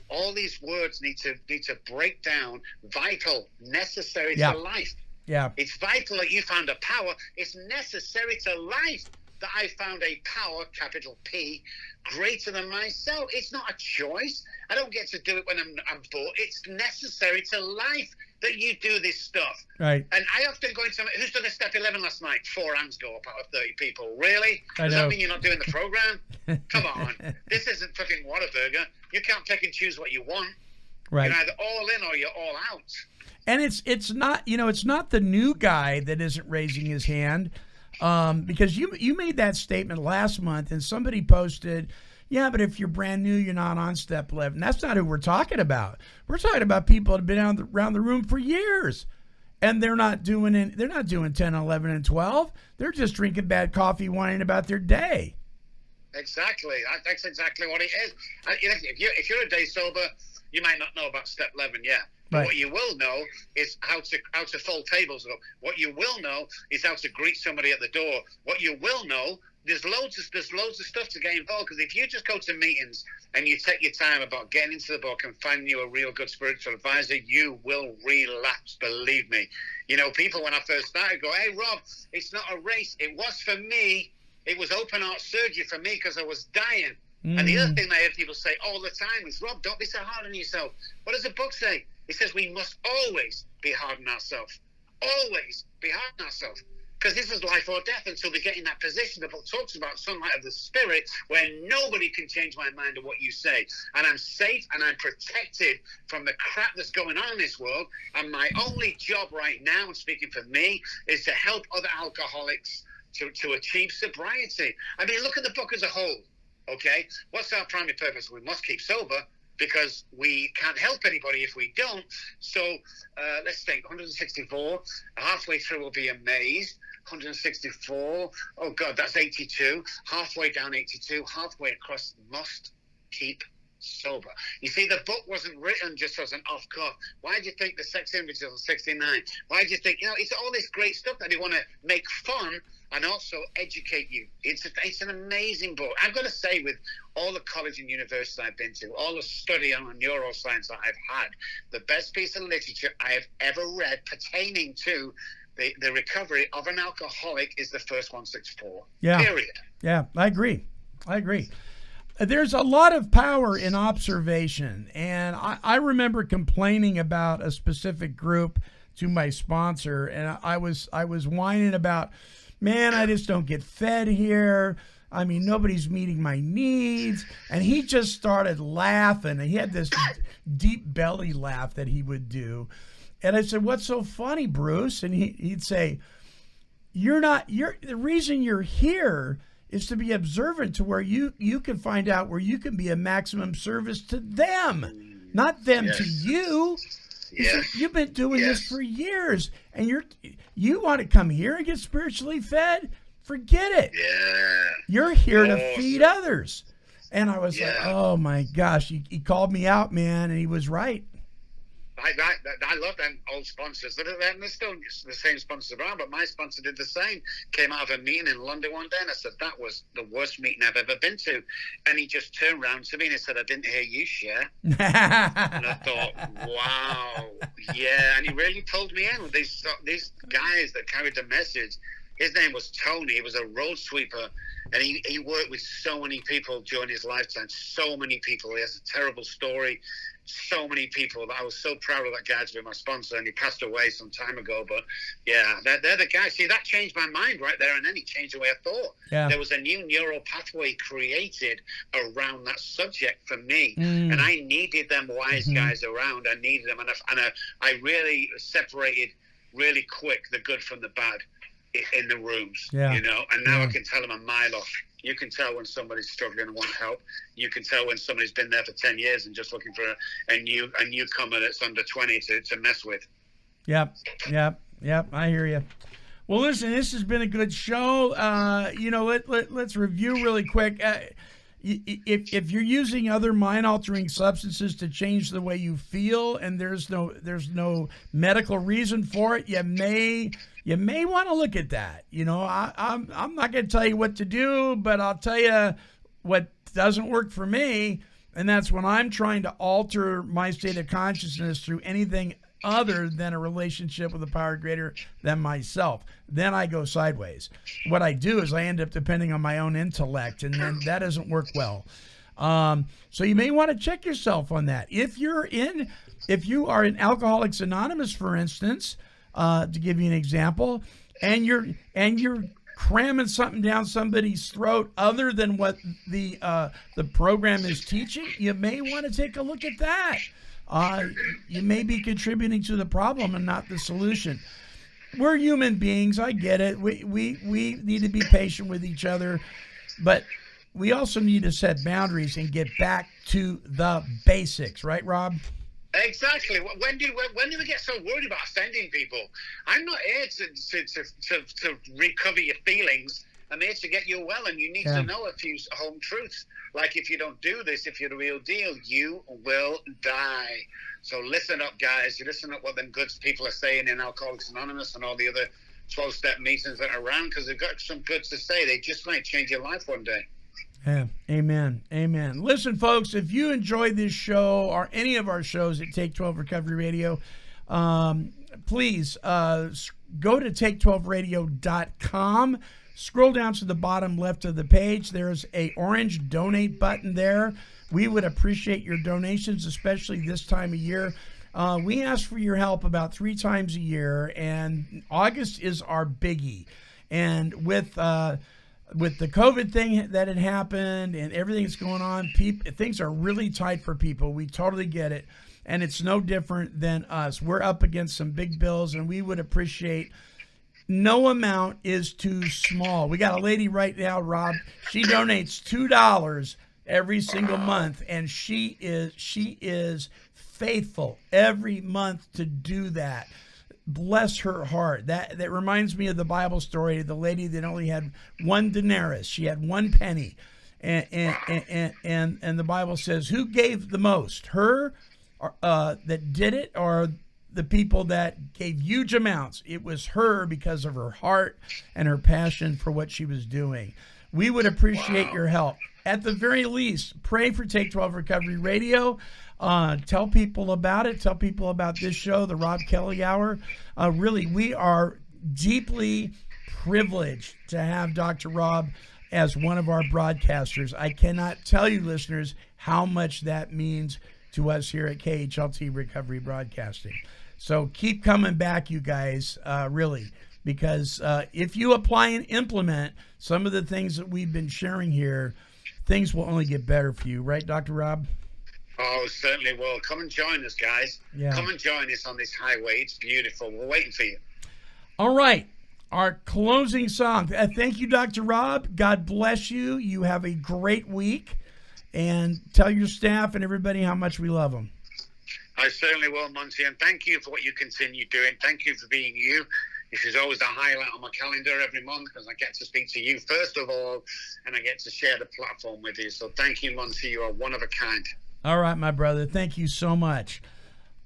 All these words need to break down vital, necessary to life. Yeah. It's vital that you found a power. It's necessary to life that I found a power, capital P, greater than myself. It's not a choice. I don't get to do it when I'm bored. It's necessary to life that you do this stuff. Right. And I often go into who's done a step 11 last night? 4 hands go up out of 30 people. Really? Does that mean you're not doing the program? Come on. This isn't fucking Whataburger. You can't pick and choose what you want. Right. You're either all in or you're all out. And it's not it's not the new guy that isn't raising his hand. Because you made that statement last month and somebody posted, yeah, but if you're brand new, you're not on step 11. That's not who we're talking about. We're talking about people that have been around the room for years, and they're not doing 10, 11, and 12. They're just drinking bad coffee, whining about their day. Exactly. That's exactly what it is. If you're a day sober, you might not know about step 11 yet. But Right. what you will know is how to fold tables up. What you will know is how to greet somebody at the door. What you will know, there's loads of stuff to get involved. Because if you just go to meetings and you take your time about getting into the book and finding you a real good spiritual advisor, you will relapse. Believe me. People when I first started go, "Hey Rob, it's not a race. It was for me. It was open heart surgery for me because I was dying." And the other thing I hear people say all the time is, "Rob, don't be so hard on yourself." What does the book say? It says we must always be hard on ourselves. Always be hard on ourselves. because this is life or death until we get in that position. The book talks about sunlight of the spirit, where nobody can change my mind of what you say. And I'm safe and I'm protected from the crap that's going on in this world. And my only job right now, and speaking for me, is to help other alcoholics to achieve sobriety. I mean, look at the book as a whole, okay? What's our primary purpose? We must keep sober, because we can't help anybody if we don't. So let's think, 164, halfway through we'll be amazed. 164, oh God, that's 82. Halfway down 82, halfway across, must keep sober. You see, the book wasn't written just as an off-cuff. Why do you think the sex images on 69? Why do you think, it's all this great stuff that they want to make fun and also educate you. It's an amazing book. I've got to say, with all the college and universities I've been to, all the study on neuroscience that I've had, the best piece of literature I have ever read pertaining to the recovery of an alcoholic is the first 164. Yeah. Period. Yeah, I agree. There's a lot of power in observation, and I remember complaining about a specific group to my sponsor, and I was whining about, man, I just don't get fed here. I mean, nobody's meeting my needs. And he just started laughing. And he had this deep belly laugh that he would do. And I said, what's so funny, Bruce? And he'd say, the reason you're here is to be observant to where you can find out where you can be a maximum service to them, not them to you. Yes. You've been doing this for years, and you want to come here and get spiritually fed? Forget it. Yeah. You're here to feed others. And I was like, oh my gosh, he called me out, man, and he was right. I love them old sponsors. They're still the same sponsors around, but my sponsor did the same. Came out of a meeting in London one day, and I said, that was the worst meeting I've ever been to. And he just turned around to me and he said, I didn't hear you share. And I thought, wow, yeah. And he really pulled me in with these guys that carried the message. His name was Tony. He was a road sweeper, and he worked with so many people during his lifetime. So many people. He has a terrible story. So many people. I was so proud of that guy to be my sponsor, and he passed away some time ago. But yeah, they're the guys. See, that changed my mind right there, and then he changed the way I thought. Yeah. There was a new neural pathway created around that subject for me, and I needed them wise guys around. I needed them, and I really separated really quick the good from the bad in the rooms, and now I can tell them a mile off. You can tell when somebody's struggling and wants help. You can tell when somebody's been there for 10 years and just looking for a newcomer that's under 20 to mess with. Yep. I hear you. Well, listen, this has been a good show. Let's review really quick. If you're using other mind-altering substances to change the way you feel, and there's no medical reason for it, you may want to look at that. I'm not going to tell you what to do, but I'll tell you what doesn't work for me, and that's when I'm trying to alter my state of consciousness through anything other than a relationship with a power greater than myself. Then I go sideways. What I do is I end up depending on my own intellect, and then that doesn't work well. So you may want to check yourself on that. If you are in Alcoholics Anonymous, for instance, to give you an example, and you're cramming something down somebody's throat other than what the program is teaching, you may want to take a look at that. You may be contributing to the problem and not the solution. We're human beings. I get it. We need to be patient with each other, but we also need to set boundaries and get back to the basics. Right, Rob? Exactly. When do we get so worried about offending people? I'm not here to recover your feelings. I'm here to get you well, and you need to know a few home truths. Like, if you don't do this, if you're the real deal, you will die. So listen up, guys. You listen up what them good people are saying in Alcoholics Anonymous and all the other 12-step meetings that are around, because they've got some good to say. They just might change your life one day. Yeah. Amen. Listen, folks, if you enjoyed this show or any of our shows at Take 12 Recovery Radio, please go to take12radio.com. Scroll down to the bottom left of the page. There's a orange donate button there. We would appreciate your donations, especially this time of year. We ask for your help about 3 times a year, and August is our biggie. And with the COVID thing that had happened and everything that's going on, things are really tight for people. We totally get it. And it's no different than us. We're up against some big bills, and we would appreciate no amount is too small. We got a lady right now, Rob. She donates $2 every single month, and she is faithful every month to do that. Bless her heart. That reminds me of the Bible story of the lady that only had one denarius. She had 1 penny, and the Bible says, who gave the most? Her that did it, or the people that gave huge amounts? It was her, because of her heart and her passion for what she was doing. We would appreciate your help. At the very least, pray for Take 12 Recovery Radio. Tell people about it. Tell people about this show, the Rob Kelly Hour. Really, we are deeply privileged to have Dr. Rob as one of our broadcasters. I cannot tell you, listeners, how much that means to us here at KHLT Recovery Broadcasting. So keep coming back, you guys, really, because if you apply and implement some of the things that we've been sharing here, things will only get better for you. Right, Dr. Rob? Oh, certainly will. Come and join us, guys. Yeah. Come and join us on this highway. It's beautiful. We're waiting for you. All right. Our closing song. Thank you, Dr. Rob. God bless you. You have a great week. And tell your staff and everybody how much we love them. I certainly will, Monty. And thank you for what you continue doing. Thank you for being you. This is always a highlight on my calendar every month, because I get to speak to you first of all, and I get to share the platform with you. So thank you, Monty. You are one of a kind. All right, my brother. Thank you so much.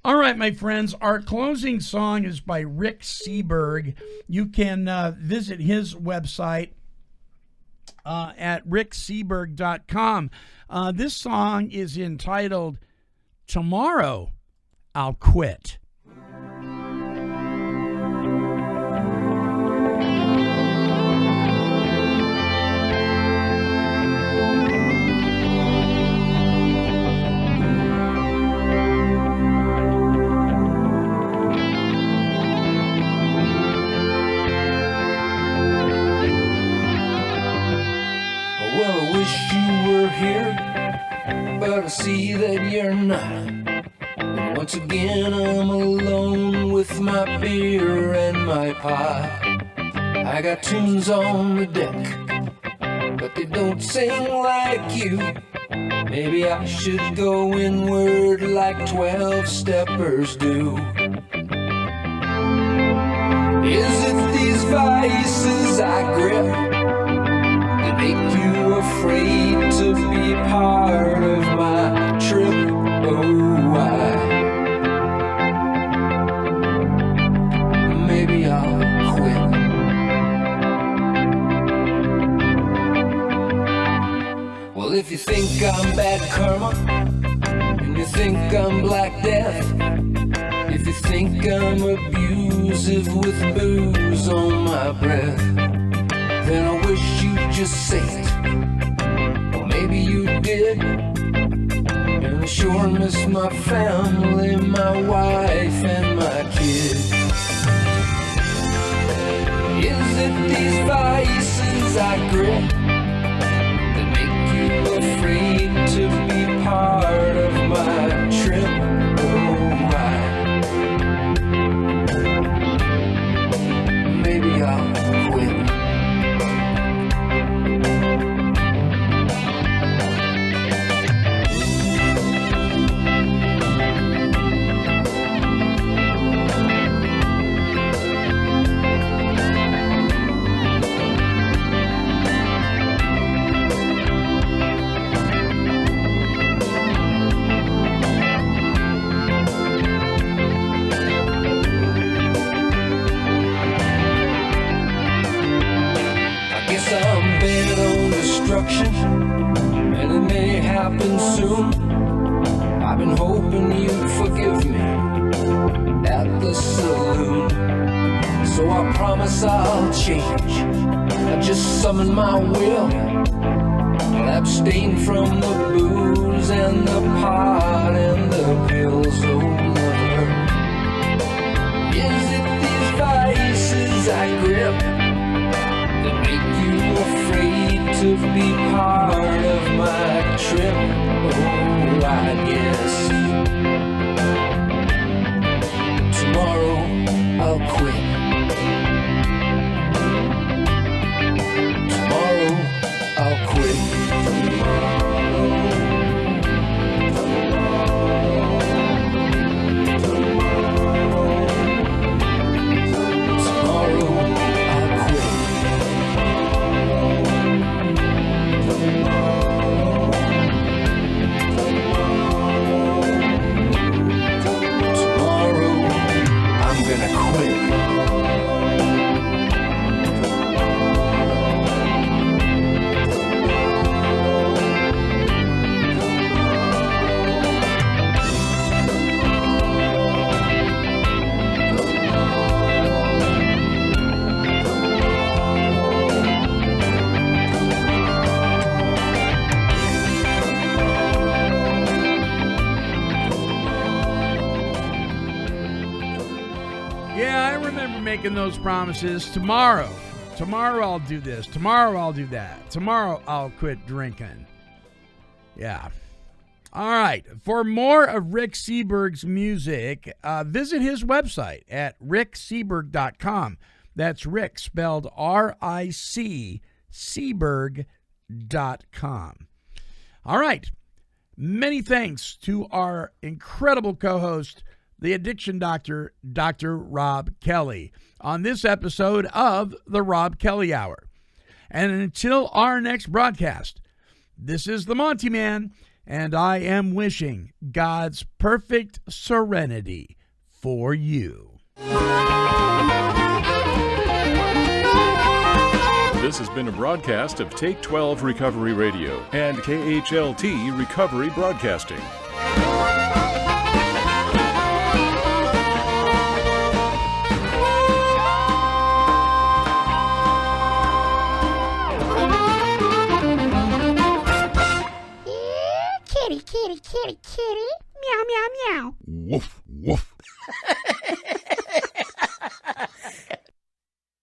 All right, my friends. Our closing song is by Rick Seberg. You can visit his website at rickseberg.com. This song is entitled Tomorrow I'll Quit. Well, I wish you were here, but I see that you're not. And once again, I'm alone with my beer and my pot. I got tunes on the deck, but they don't sing like you. Maybe I should go inward like 12 steppers do. Is it these vices I grip that make you afraid to be part of my trip? Oh, maybe I'll quit. Well, if you think I'm bad karma, and you think I'm black death, if you think I'm abusive with booze on my breath, then I wish you'd just say it. Or maybe you did. And I sure miss my family, my wife and my kids. Is it these vices I grip that make you afraid to be part of my trip? Oh, maybe I'll quit. And it may happen soon. I've been hoping you'd forgive me at the saloon. So I promise I'll change. I'll just summon my will. I'll abstain from the booze and the pot and the pills. Oh, mother, is it these vices I grip trip. Oh, I guess tomorrow I'll quit. Tomorrow I'll quit. Making those promises. Tomorrow I'll do this. Tomorrow I'll do that. Tomorrow I'll quit drinking. Yeah. All right. For more of Rick Seberg's music, visit his website at rickseberg.com. That's Rick, spelled R-I-C, Seberg.com. All right. Many thanks to our incredible co-host, the addiction doctor, Dr. Rob Kelly, on this episode of the Rob Kelly Hour. And until our next broadcast, this is the Monty Man, and I am wishing God's perfect serenity for you. This has been a broadcast of Take 12 Recovery Radio and KHLT Recovery Broadcasting. Kitty, kitty, kitty, kitty. Meow, meow, meow. Woof, woof.